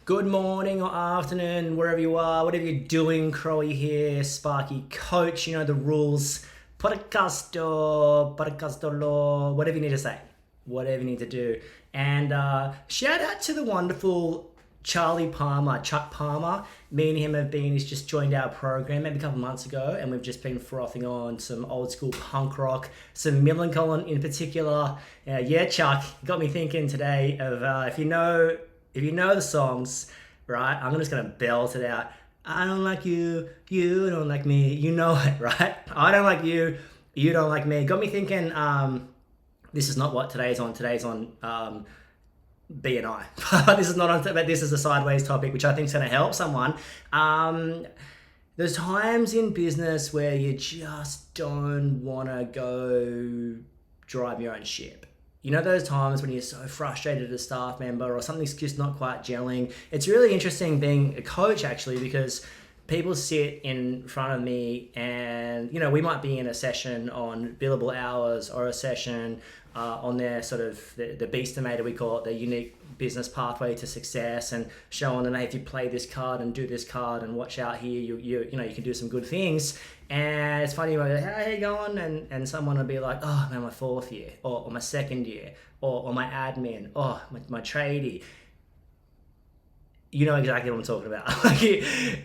Good morning or afternoon, wherever you are, whatever you're doing. Crowie here, Sparky coach. You know the rules. Podcasto law, whatever you need to say, whatever you need to do. And shout out to the wonderful Charlie Palmer, Chuck Palmer. Me and him he's just joined our program maybe a couple months ago, and we've just been frothing on some old school punk rock, some Millencolin in particular. Yeah, Chuck, got me thinking today of if you know the songs, right? I'm just gonna belt it out. I don't like you, you don't like me. You know it, right? I don't like you, you don't like me. Got me thinking. This is not what today's on. Today's on BNI. This is not on. But this is a sideways topic, which I think is gonna help someone. There's times in business where you just don't want to go drive your own ship. You know those times when you're so frustrated as a staff member or something's just not quite gelling. It's really interesting being a coach actually, because people sit in front of me and, you know, we might be in a session on billable hours or a session on their sort of the beastinator, we call it, the unique business pathway to success, and showing them, hey, if you play this card and do this card and watch out here, you know you can do some good things. And it's funny, like, how are you going? And someone will be like, oh man, my fourth year, or my second year, or my admin, or my tradie. You know exactly what I'm talking about. Like,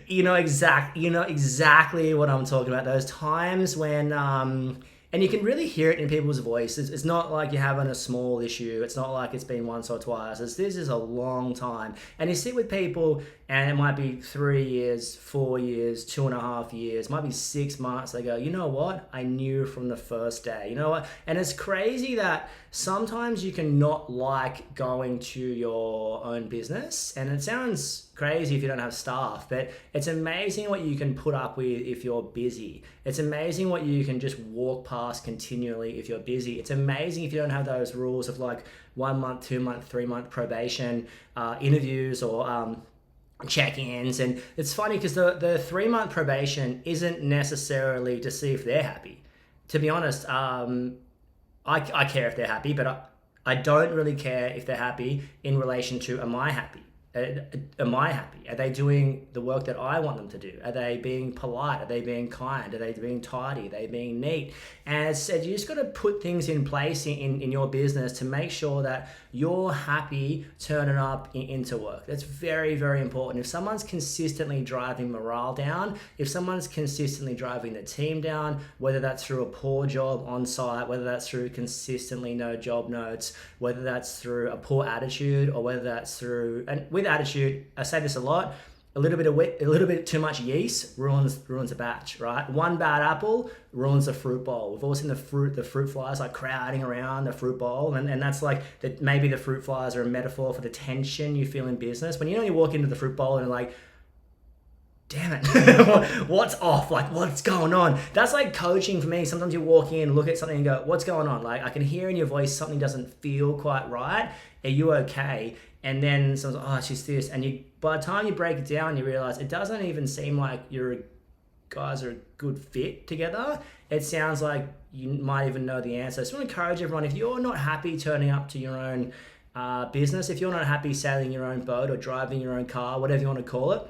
you know exactly what I'm talking about. Those times when and you can really hear it in people's voices. It's not like you're having a small issue. It's not like it's been once or twice. This is a long time. And you sit with people and it might be 3 years, 4 years, 2.5 years, might be 6 months. They go, you know what? I knew from the first day. You know what? And it's crazy that sometimes you can not like going to your own business. And it sounds crazy if you don't have staff, but it's amazing what you can put up with if you're busy. It's amazing what you can just walk past continually if you're busy. It's amazing if you don't have those rules of like 1 month, 2 month, 3 month probation interviews or check-ins. And it's funny because the 3 month probation isn't necessarily to see if they're happy. To be honest, I care if they're happy, but I don't really care if they're happy in relation to am I happy? Am I happy? Are they doing the work that I want them to do? Are they being polite? Are they being kind? Are they being tidy? Are they being neat? And as I said, you just got to put things in place in your business to make sure that you're happy turning up into work. That's very, very important. If someone's consistently driving morale down, if someone's consistently driving the team down, whether that's through a poor job on site, whether that's through consistently no job notes, whether that's through a poor attitude, or whether that's through, and with attitude, I say this a lot, a little bit too much yeast ruins a batch, right? One bad apple ruins the fruit bowl. We've all seen the fruit flies like crowding around the fruit bowl, and that's like that. Maybe the fruit flies are a metaphor for the tension you feel in business when you walk into the fruit bowl and like, damn it, what's off? Like, what's going on? That's like coaching for me. Sometimes you walk in, look at something and go, what's going on? Like, I can hear in your voice something doesn't feel quite right. Are you okay? And then someone's like, oh, it's just this. And by the time you break it down, you realize it doesn't even seem like you guys are a good fit together. It sounds like you might even know the answer. So I want to encourage everyone, if you're not happy turning up to your own business, if you're not happy sailing your own boat or driving your own car, whatever you want to call it,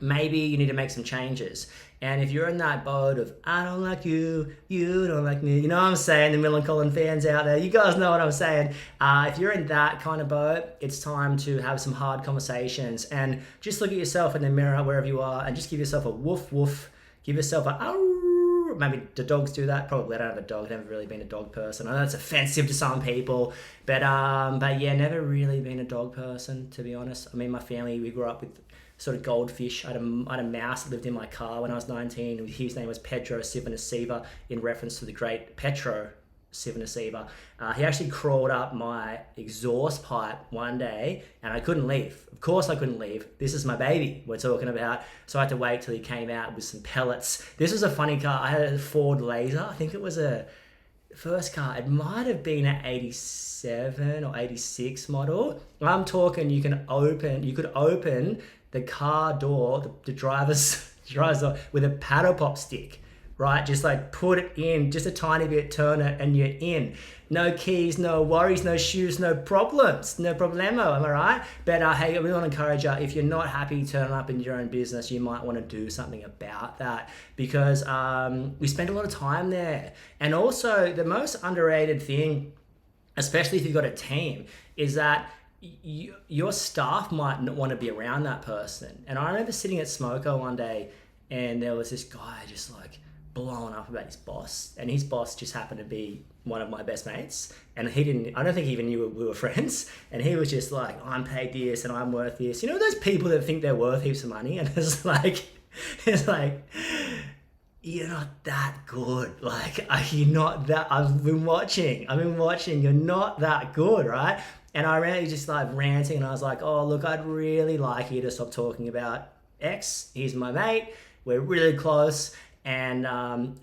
maybe you need to make some changes. And if you're in that boat of, I don't like you, you don't like me, you know what I'm saying, the Millencolin fans out there, you guys know what I'm saying. If you're in that kind of boat, it's time to have some hard conversations and just look at yourself in the mirror wherever you are and just give yourself a woof woof, give yourself a ow. Maybe the dogs do that. Probably I don't have a dog. I've never really been a dog person. I know that's offensive to some people, but yeah, never really been a dog person, to be honest. I mean, my family, we grew up with sort of goldfish. I had a mouse that lived in my car when I was 19. His name was Pedro Sivanasiva, in reference to the great Petro Sivanasiva. He actually crawled up my exhaust pipe one day and I couldn't leave. Of course I couldn't leave. This is my baby we're talking about. So I had to wait till he came out with some pellets. This was a funny car. I had a Ford Laser. I think it was a first car. It might have been an 87 or 86 model. I'm talking you could open the car door, the driver's door with a paddle pop stick, right? Just like put it in, just a tiny bit, turn it, and you're in. No keys, no worries, no shoes, no problems, no problemo, am I right? But hey, I really want to encourage you, if you're not happy turning up in your own business, you might want to do something about that, because we spend a lot of time there. And also, the most underrated thing, especially if you've got a team, is that your staff might not want to be around that person. And I remember sitting at Smoko one day, and there was this guy just like blowing up about his boss, and his boss just happened to be one of my best mates, and I don't think he even knew we were friends, and he was just like, I'm paid this and I'm worth this. You know those people that think they're worth heaps of money, and it's like you're not that good. Like, you're not that. I've been watching. You're not that good, right? And I ran just like ranting, and I was like, oh, look, I'd really like you to stop talking about X. He's my mate. We're really close. And,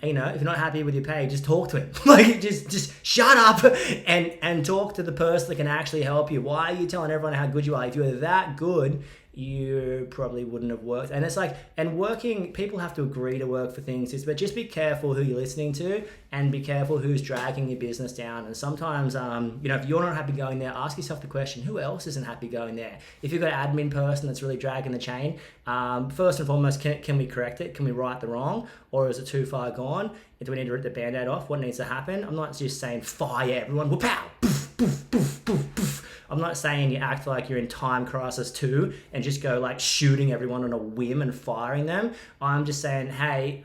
if you're not happy with your pay, just talk to him. Like, just shut up and talk to the person that can actually help you. Why are you telling everyone how good you are? If you were that good, you probably wouldn't have worked. And it's like, and working, people have to agree to work for things, but just be careful who you're listening to, and be careful who's dragging your business down. And sometimes, if you're not happy going there, ask yourself the question, who else isn't happy going there? If you've got an admin person that's really dragging the chain, first and foremost, can we correct it? Can we right the wrong? Or is it too far gone? Do we need to rip the band-aid off? What needs to happen? I'm not just saying fire everyone, whoop-pow, poof, poof, poof, poof, poof. I'm not saying you act like you're in Time Crisis 2 and just go like shooting everyone on a whim and firing them. I'm just saying, hey,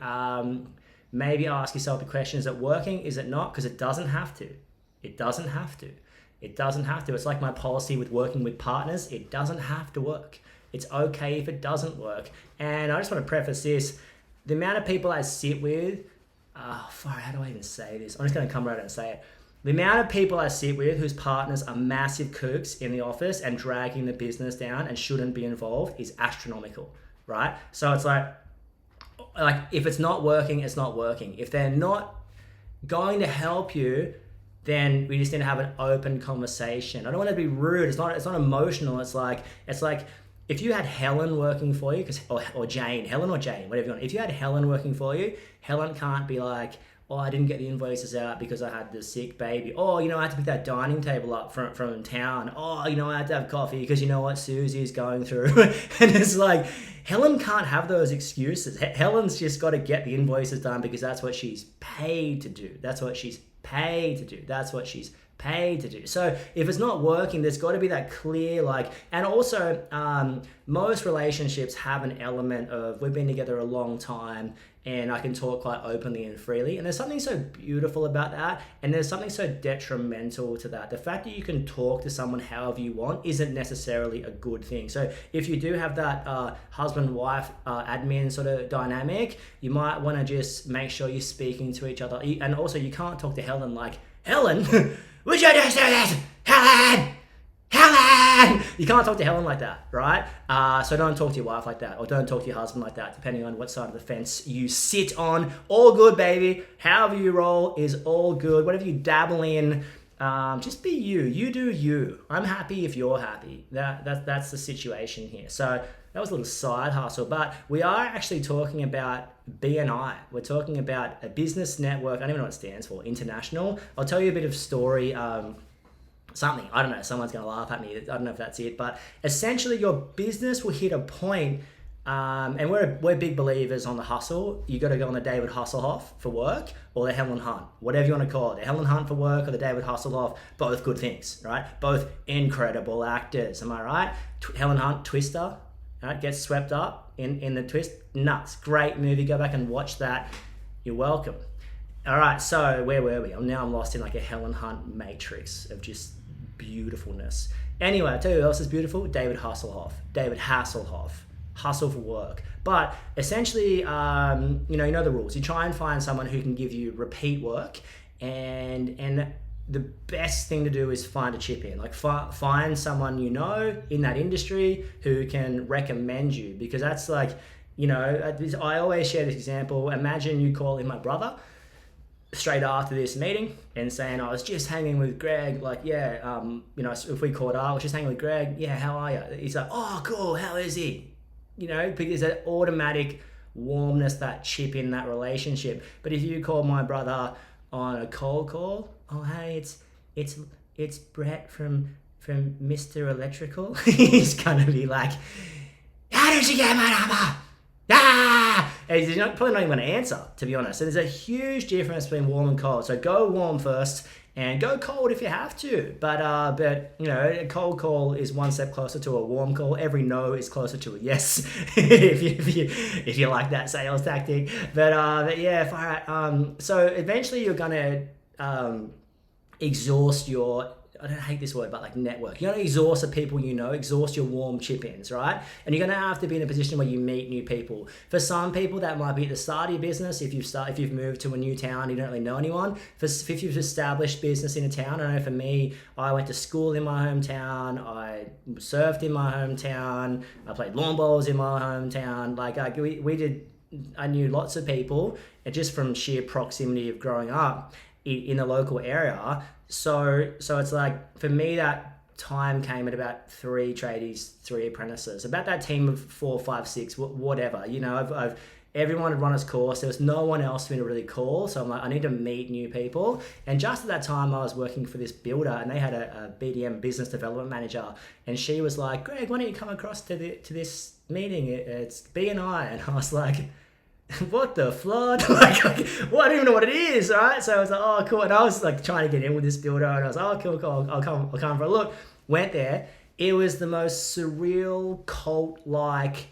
maybe ask yourself the question, is it working? Is it not? Because it doesn't have to. It doesn't have to. It doesn't have to. It's like my policy with working with partners. It doesn't have to work. It's okay if it doesn't work. And I just want to preface this. The amount of people I sit with, how do I even say this? I'm just going to come right out and say it. The amount of people I sit with whose partners are massive kooks in the office and dragging the business down and shouldn't be involved is astronomical, right? So it's like if it's not working, it's not working. If they're not going to help you, then we just need to have an open conversation. I don't want to be rude. It's not emotional. It's like if you had Helen working for you, or Jane, Helen or Jane, whatever you want. If you had Helen working for you, Helen can't be like, oh, I didn't get the invoices out because I had the sick baby. Oh, I had to pick that dining table up from town. Oh, I had to have coffee because you know what Susie's going through. And it's like, Helen can't have those excuses. Helen's just got to get the invoices done because that's what she's paid to do. That's what she's paid to do. That's what she's paid to do. So if it's not working, there's got to be that clear, and also most relationships have an element of, we've been together a long time and I can talk quite openly and freely. And there's something so beautiful about that. And there's something so detrimental to that. The fact that you can talk to someone however you want isn't necessarily a good thing. So if you do have that husband-wife admin sort of dynamic, you might want to just make sure you're speaking to each other. And also you can't talk to Helen like, Helen, would you just do this? Helen! You can't talk to Helen like that, right? So don't talk to your wife like that, or don't talk to your husband like that, depending on what side of the fence you sit on. All good, baby. However you roll is all good. Whatever you dabble in, just be you. You do you. I'm happy if you're happy. That's the situation here. So that was a little side hustle, but we are actually talking about BNI. We're talking about a business network. I don't even know what it stands for, international. I'll tell you a bit of story. Something, I don't know, someone's going to laugh at me. I don't know if that's it, but essentially your business will hit a point, and we're big believers on the hustle. You got to go on the David Hasselhoff for work, or the Helen Hunt, whatever you want to call it. The Helen Hunt for work or the David Hasselhoff, both good things, right? Both incredible actors, am I right? Helen Hunt, Twister, right? Gets swept up in the twist. Nuts, great movie. Go back and watch that. You're welcome. All right, so where were we? Now I'm lost in like a Helen Hunt matrix of just beautifulness. Anyway, I'll tell you who else is beautiful. David Hasselhoff. Hustle for work. But essentially, you know the rules. You try and find someone who can give you repeat work, and the best thing to do is find a chip in. Like find someone in that industry who can recommend you, because that's like, I always share this example. Imagine you call in my brother straight after this meeting and saying, I was just hanging with Greg, if we caught up, I was just hanging with Greg, yeah, how are you? He's like, oh, cool, how is he? Because that automatic warmness, that chip in that relationship. But if you call my brother on a cold call, oh hey, it's Brett from Mr. Electrical, he's gonna be like, how did you get my number? Ah! And he's probably not even going to answer, to be honest. So there's a huge difference between warm and cold. So go warm first and go cold if you have to. But you know, a cold call is one step closer to a warm call. Every no is closer to a yes, if you like that sales tactic. But yeah, far out. So eventually you're going to exhaust your, I don't hate this word, but like network. You're going to exhaust the people you know, exhaust your warm chip-ins, right? And you're going to have to be in a position where you meet new people. For some people, that might be at the start of your business. If you've moved to a new town, you don't really know anyone. If you've established business in a town, I know for me, I went to school in my hometown. I surfed in my hometown. I played lawn bowls in my hometown. I knew lots of people, and just from sheer proximity of growing up in the local area. So it's like, for me, that time came at about 3 tradies, 3 apprentices, about that team of 4, 5, 6, whatever. You know, I've everyone had run its course. There was no one else for me to really call. So I'm like, I need to meet new people. And just at that time, I was working for this builder, and they had a BDM, business development manager. And she was like, Greg, why don't you come across to this meeting? It's BNI. And I was like, what the flood? Well, I don't even know what it is, right? So I was like, oh, cool. And I was like trying to get in with this builder, and I was like, oh, cool, I'll come for a look. Went there. It was the most surreal, cult-like,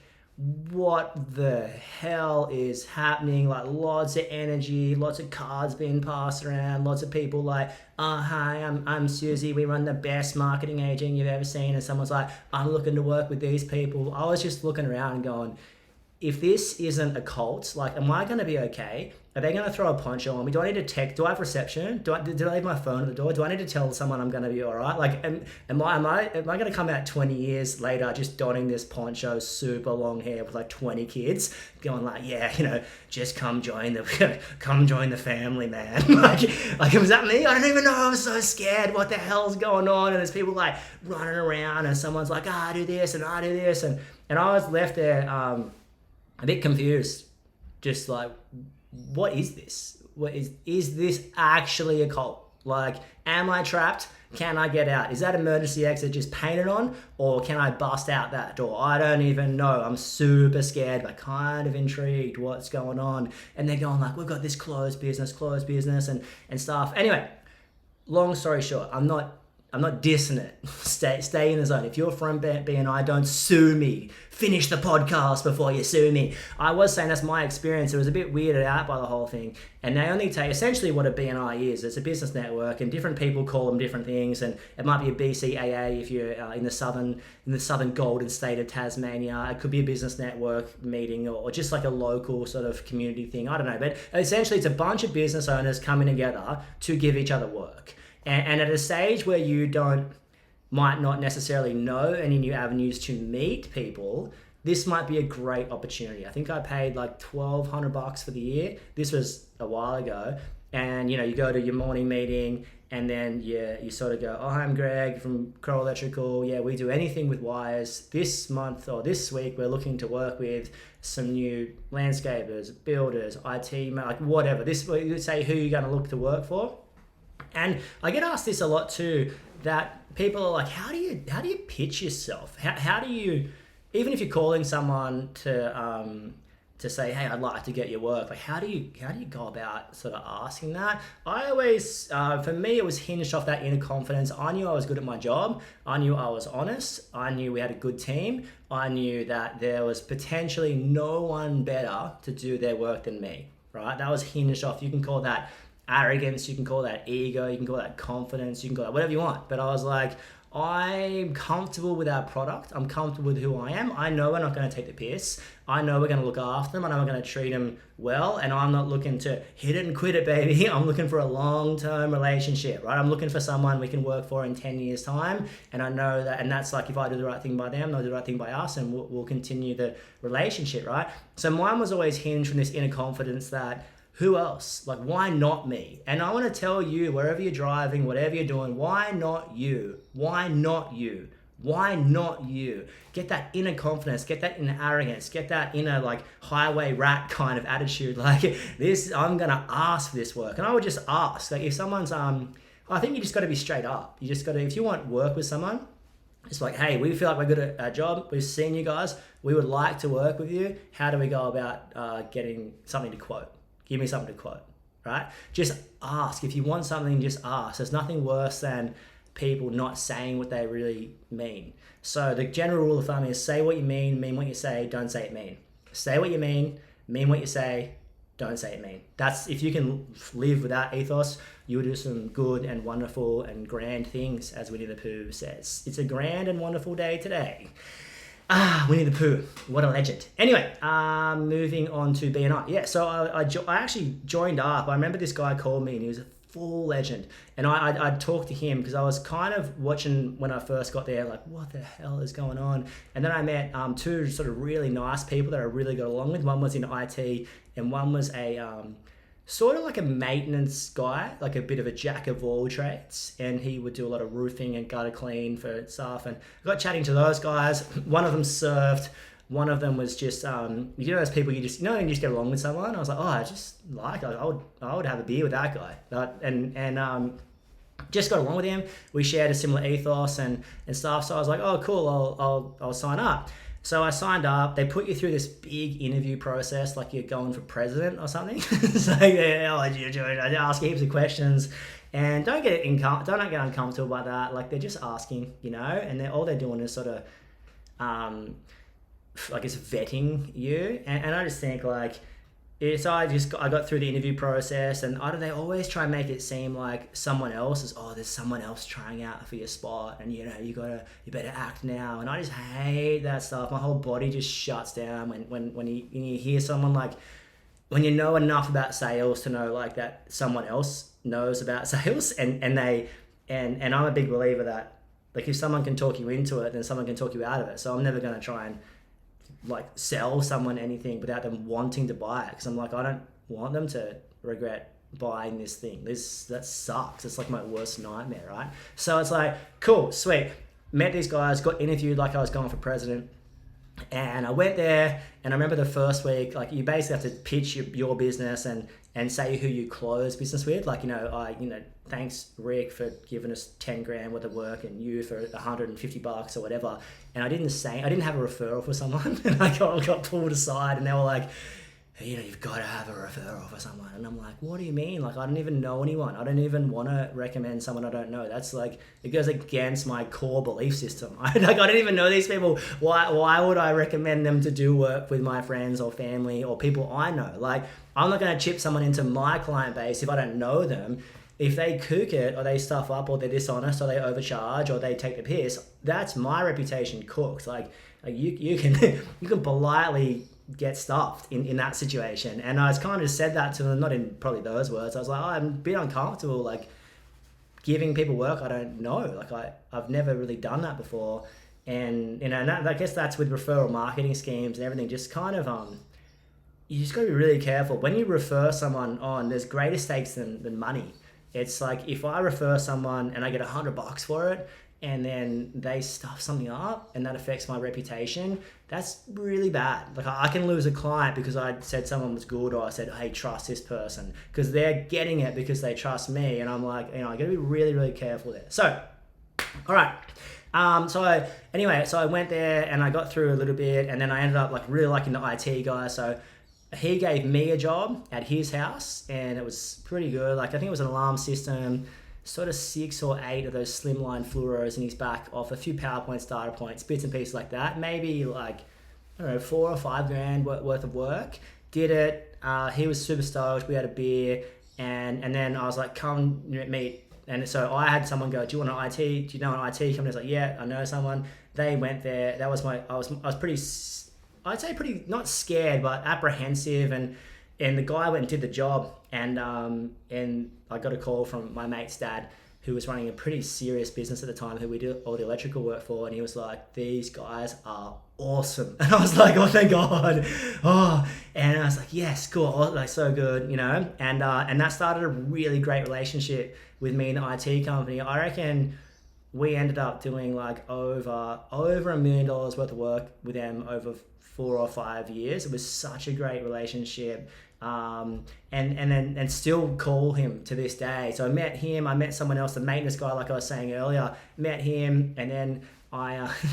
what the hell is happening? Like, lots of energy, lots of cards being passed around, lots of people like, hi, I'm Susie, we run the best marketing agent you've ever seen. And someone's like, I'm looking to work with these people. I was just looking around and going, if this isn't a cult, like, am I going to be okay? Are they going to throw a poncho on me? Do I need to text? Do I have reception? Did I leave my phone at the door? Do I need to tell someone I'm going to be all right? Like, am I going to come out 20 years later just donning this poncho, super long hair with like 20 kids, going like, yeah, you know, just come join the family, man. like, was that me? I don't even know. I was so scared. What the hell's going on? And there's people like running around, and someone's like, I do this and I do this, and I was left there a bit confused, just like, what is this? What is this actually a cult? Like, am I trapped? Can I get out? Is that emergency exit just painted on, or can I bust out that door? I don't even know. I'm super scared, but kind of intrigued what's going on. And they're going like, we've got this closed business and stuff. Anyway, long story short, I'm not dissing it. Stay in the zone. If you're from BNI, don't sue me. Finish the podcast before you sue me. I was saying that's my experience. It was a bit weirded out by the whole thing. And they only take essentially what a BNI is. It's a business network, and different people call them different things. And it might be a BCAA if you're in the southern golden state of Tasmania. It could be a business network meeting, or just like a local sort of community thing. I don't know. But essentially, it's a bunch of business owners coming together to give each other work. And at a stage where you might not necessarily know any new avenues to meet people, this might be a great opportunity. I think I paid like $1,200 for the year. This was a while ago. And, you know, you go to your morning meeting, and then you sort of go, oh, I'm Greg from Crowie Electrical. Yeah, we do anything with wires. This month or this week, we're looking to work with some new landscapers, builders, IT, like whatever. This, you say who you're going to look to work for. And I get asked this a lot too, that people are like, how do you pitch yourself? How do you, even if you're calling someone to say, hey, I'd like to get your work, like how do you go about sort of asking that? I always, for me, it was hinged off that inner confidence. I knew I was good at my job. I knew I was honest. I knew we had a good team. I knew that there was potentially no one better to do their work than me, right? That was hinged off. You can call that arrogance, you can call that ego, you can call that confidence, you can call that whatever you want. But I was like, I'm comfortable with our product. I'm comfortable with who I am. I know we're not going to take the piss. I know we're going to look after them. I know we're going to treat them well. And I'm not looking to hit it and quit it, baby. I'm looking for a long-term relationship, right? I'm looking for someone we can work for in 10 years' time. And I know that, and that's like, if I do the right thing by them, they'll do the right thing by us, and we'll continue the relationship, right? So mine was always hinged from this inner confidence that, who else? Like, why not me? And I want to tell you, wherever you're driving, whatever you're doing, why not you? Why not you? Why not you? Get that inner confidence, get that inner arrogance, get that inner like highway rat kind of attitude. Like this, I'm gonna ask for this work, and I would just ask. Like if someone's, I think you just got to be straight up. You just got to, if you want work with someone, it's like, hey, we feel like we're good at our job. We've seen you guys. We would like to work with you. How do we go about getting something to quote? Give me something to quote, right? Just ask. If you want something, just ask. There's nothing worse than people not saying what they really mean. So the general rule of thumb is say what you mean what you say, don't say it mean. Say what you mean what you say, don't say it mean. That's, if you can live with that ethos, you'll do some good and wonderful and grand things, as Winnie the Pooh says. It's a grand and wonderful day today. Winnie the Pooh, what a legend. Anyway, moving on to BNI. Yeah, so I actually joined up. I remember this guy called me and he was a full legend. And I'd talk to him because I was kind of watching when I first got there, like, what the hell is going on? And then I met two sort of really nice people that I really got along with. One was in IT and one was a sort of like a maintenance guy, like a bit of a jack of all trades. And he would do a lot of roofing and gutter clean for stuff. And I got chatting to those guys. One of them surfed. One of them was just, you know, those people you just, you know, and you just get along with someone. I was like, oh, I just like, I would have a beer with that guy. And just got along with him. We shared a similar ethos and stuff. So I was like, oh, cool, I'll sign up. So I signed up. They put you through this big interview process, like you're going for president or something. So yeah, I ask heaps of questions, and don't get uncomfortable by that. Like they're just asking, you know, and all they're doing is sort of, like it's vetting you, and I just think like I got through the interview process, and they always try and make it seem like someone else is, there's someone else trying out for your spot, and you know you better act now, and I just hate that stuff. My whole body just shuts down when you hear someone, like when you know enough about sales to know like that someone else knows about sales, and I'm a big believer that like if someone can talk you into it, then someone can talk you out of it. So I'm never going to try and like sell someone anything without them wanting to buy it, because I'm like, I don't want them to regret buying this thing. That sucks. It's like my worst nightmare, right? So it's like, cool, sweet. Met these guys, got interviewed like I was going for president, and I went there, and I remember the first week, like you basically have to pitch your business and say who you close business with. Like, thanks Rick for giving us 10 grand worth of work, and you for $150 or whatever. And I didn't have a referral for someone, and I got pulled aside, and they were like, you've got to have a referral for someone. And I'm like, what do you mean? Like, I don't even know anyone. I don't even want to recommend someone I don't know. That's like, it goes against my core belief system. I don't even know these people. Why would I recommend them to do work with my friends or family or people I know? Like, I'm not going to chip someone into my client base if I don't know them. If they kook it, or they stuff up, or they're dishonest, or they overcharge, or they take the piss, that's my reputation cooked. Like you can you can politely get stuffed in that situation. And I kind of said that to them, not in probably those words. I was like, I'm a bit uncomfortable, like giving people work I don't know. Like I've never really done that before. And and I guess that's with referral marketing schemes and everything. Just kind of you just got to be really careful when you refer someone on. There's greater stakes than money. It's like if I refer someone and I get $100 for it, and then they stuff something up and that affects my reputation, that's really bad. Like I can lose a client because I said someone was good, or I said, hey, trust this person, because they're getting it because they trust me. And I'm like, I gotta be really, really careful there. So, all right. So I went there and I got through a little bit, and then I ended up like really liking the IT guy. So he gave me a job at his house, and it was pretty good. Like I think it was an alarm system, sort of 6 or 8 of those slimline fluoros in his back off, a few PowerPoint starter points, bits and pieces like that. Maybe like, I don't know, 4 or 5 grand worth of work. Did it. He was super stoked. We had a beer, and then I was like, come meet. And so I had someone go, do you want an IT? Do you know an IT company? I was like, yeah, I know someone. They went there. That was I was pretty, I'd say pretty, not scared, but apprehensive. And the guy went and did the job. And I got a call from my mate's dad, who was running a pretty serious business at the time, who we do all the electrical work for. And he was like, these guys are awesome. And I was like, oh, thank God. Oh, and I was like, yes, cool. Like so good, And that started a really great relationship with me and the IT company. I reckon we ended up doing like over $1 million worth of work with them over 4 or 5 years. It was such a great relationship. And still call him to this day. So I met him, I met someone else, the maintenance guy, like I was saying earlier, met him, and then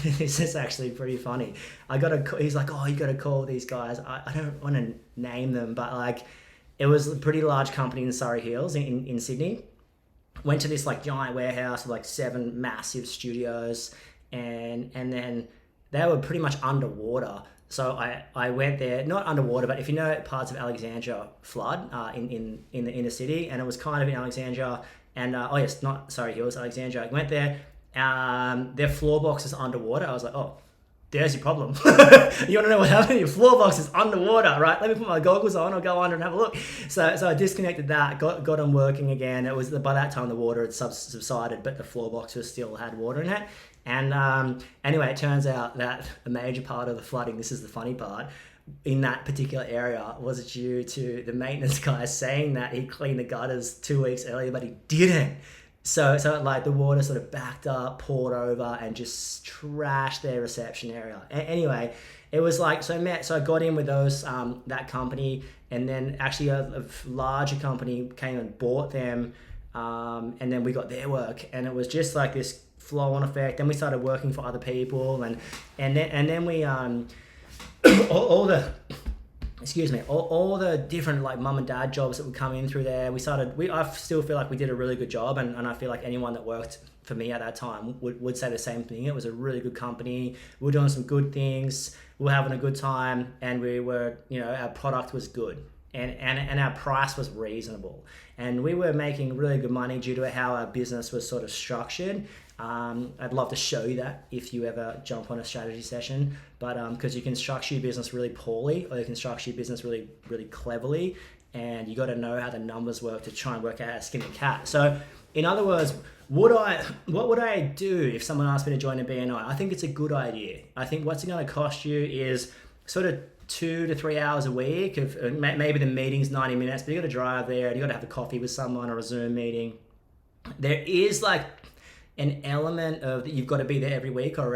this is actually pretty funny. He's like, oh, you got to call these guys. I don't want to name them, but like, it was a pretty large company in Surrey Hills in Sydney. Went to this like giant warehouse with like 7 massive studios, and then they were pretty much underwater. So I went there, not underwater, but if you know parts of Alexandria flood in the inner city, and it was kind of in Alexandria, and not Surrey Hills, Alexandria. I went there, their floor box is underwater. I was like, oh, there's your problem. You want to know what happened? Your floor box is underwater, right? Let me put my goggles on. I'll go under and have a look. So I disconnected that, got them working again. It was by that time the water had subsided, but the floor box still had water in it. And anyway, it turns out that a major part of the flooding, this is the funny part, in that particular area was due to the maintenance guy saying that he cleaned the gutters 2 weeks earlier, but he didn't. So like the water sort of backed up, poured over, and just trashed their reception area. Anyway, it was like, so I got in with that company, and then actually a larger company came and bought them, and then we got their work, and it was just like this flow-on effect. Then we started working for other people, and then we all the different like mum and dad jobs that would come in through there. I still feel like we did a really good job, and I feel like anyone that worked for me at that time would say the same thing. It was a really good company. We were doing some good things. We were having a good time, and we were, our product was good, and our price was reasonable, and we were making really good money due to how our business was sort of structured. I'd love to show you that if you ever jump on a strategy session, but because you can structure your business really poorly, or you can structure your business really, really cleverly, and you got to know how the numbers work to try and work out how to skin a cat. So in other words, what would I do if someone asked me to join a BNI? I think it's a good idea. I think what's it going to cost you is sort of 2 to 3 hours a week. Maybe the meeting's 90 minutes, but you got to drive there, and you got to have a coffee with someone or a Zoom meeting. There is like an element of that you've got to be there every week, or a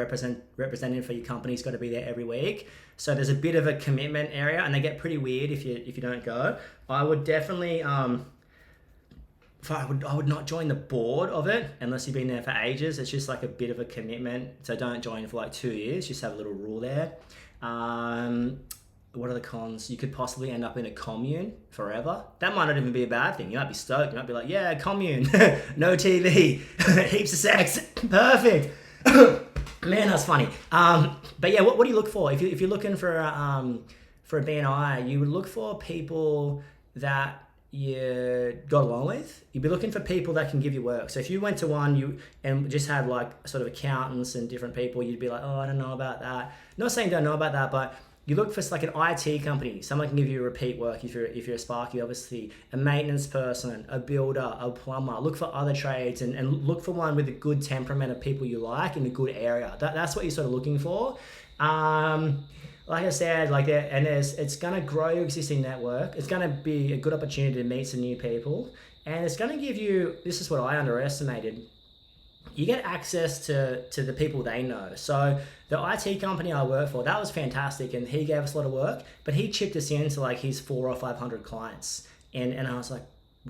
representative for your company's got to be there every week. So there's a bit of a commitment area, and they get pretty weird if you don't go. I would definitely I would not join the board of it unless you've been there for ages. It's just like a bit of a commitment. So don't join for like 2 years. Just have a little rule there. What are the cons? You could possibly end up in a commune forever. That might not even be a bad thing. You might be stoked. You might be like, yeah, commune, no TV, heaps of sex, perfect. Man, that's funny. But yeah, what do you look for? If you're looking for a BNI, you would look for people that you got along with. You'd be looking for people that can give you work. So if you went to one and just had like sort of accountants and different people, you'd be like, oh, I don't know about that. Not saying don't know about that, but you look for like an IT company. Someone can give you repeat work if you're a Sparky, obviously. A maintenance person, a builder, a plumber. Look for other trades and look for one with a good temperament of people you like in a good area. That's what you're sort of looking for. Like I said, it's going to grow your existing network. It's going to be a good opportunity to meet some new people. And it's going to give you, this is what I underestimated, you get access to the people they know. So the IT company I work for, that was fantastic, and he gave us a lot of work, but he chipped us into like his 400 or 500 clients. And I was like,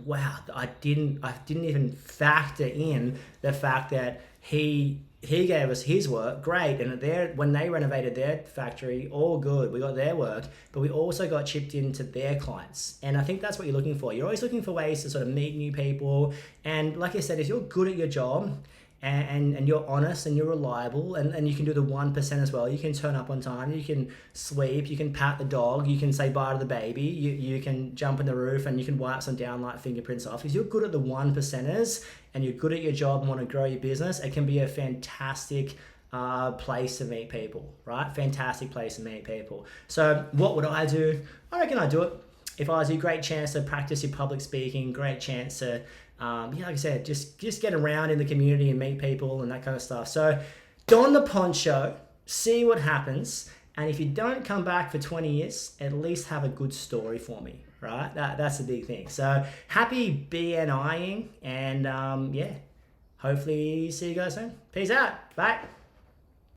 wow, I didn't even factor in the fact that he gave us his work, great, and when they renovated their factory, all good, we got their work, but we also got chipped into their clients. And I think that's what you're looking for. You're always looking for ways to sort of meet new people. And like I said, if you're good at your job, and you're honest and you're reliable, and you can do the 1% as well. You can turn up on time, you can sleep, you can pat the dog, you can say bye to the baby, you can jump in the roof, and you can wipe some downlight fingerprints off. If you're good at the 1%ers and you're good at your job and want to grow your business, it can be a fantastic place to meet people, right? Fantastic place to meet people. So what would I do? I reckon I'd do it. If I was you, great chance to practice your public speaking, great chance to like I said, just get around in the community and meet people and that kind of stuff. So don the poncho, see what happens, and if you don't come back for 20 years, at least have a good story for me, right? That's the big thing. So happy BNIing, and hopefully see you guys soon. Peace out. Bye.